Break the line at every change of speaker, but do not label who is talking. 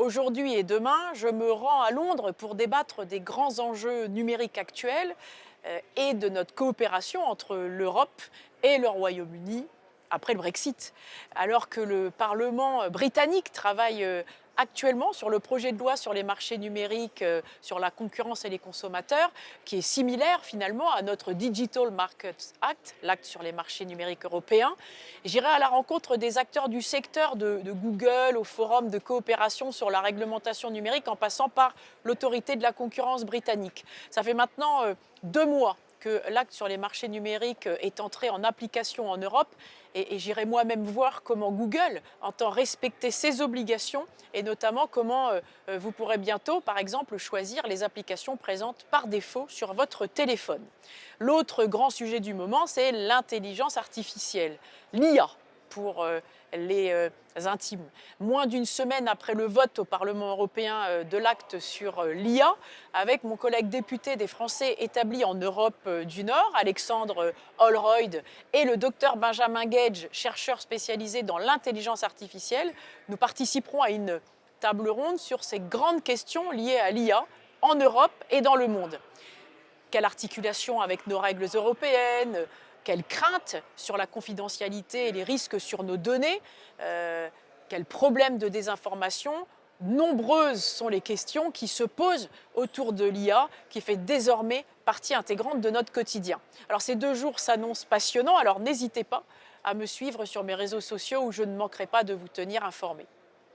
Aujourd'hui et demain, je me rends à Londres pour débattre des grands enjeux numériques actuels et de notre coopération entre l'Europe et le Royaume-Uni après le Brexit. Alors que le Parlement britannique travaille actuellement sur le projet de loi sur les marchés numériques, sur la concurrence et les consommateurs, qui est similaire finalement à notre Digital Markets Act, l'acte sur les marchés numériques européens. J'irai à la rencontre des acteurs du secteur, de Google au forum de coopération sur la réglementation numérique, en passant par l'autorité de la concurrence britannique. Ça fait maintenant 2 mois que l'acte sur les marchés numériques est entré en application en Europe et j'irai moi-même voir comment Google entend respecter ses obligations et notamment comment vous pourrez bientôt, par exemple, choisir les applications présentes par défaut sur votre téléphone. L'autre grand sujet du moment, c'est l'intelligence artificielle, l'IA pour les intimes. Moins d'une semaine après le vote au Parlement européen de l'acte sur l'IA, avec mon collègue député des Français établis en Europe du Nord, Alexandre Holroyd, et le docteur Benjamin Gage, chercheur spécialisé dans l'intelligence artificielle, nous participerons à une table ronde sur ces grandes questions liées à l'IA en Europe et dans le monde. Quelle articulation avec nos règles européennes? Quelles craintes sur la confidentialité et les risques sur nos données? Quels problèmes de désinformation? Nombreuses sont les questions qui se posent autour de l'IA, qui fait désormais partie intégrante de notre quotidien. Alors ces 2 jours s'annoncent passionnants, alors n'hésitez pas à me suivre sur mes réseaux sociaux où je ne manquerai pas de vous tenir informé.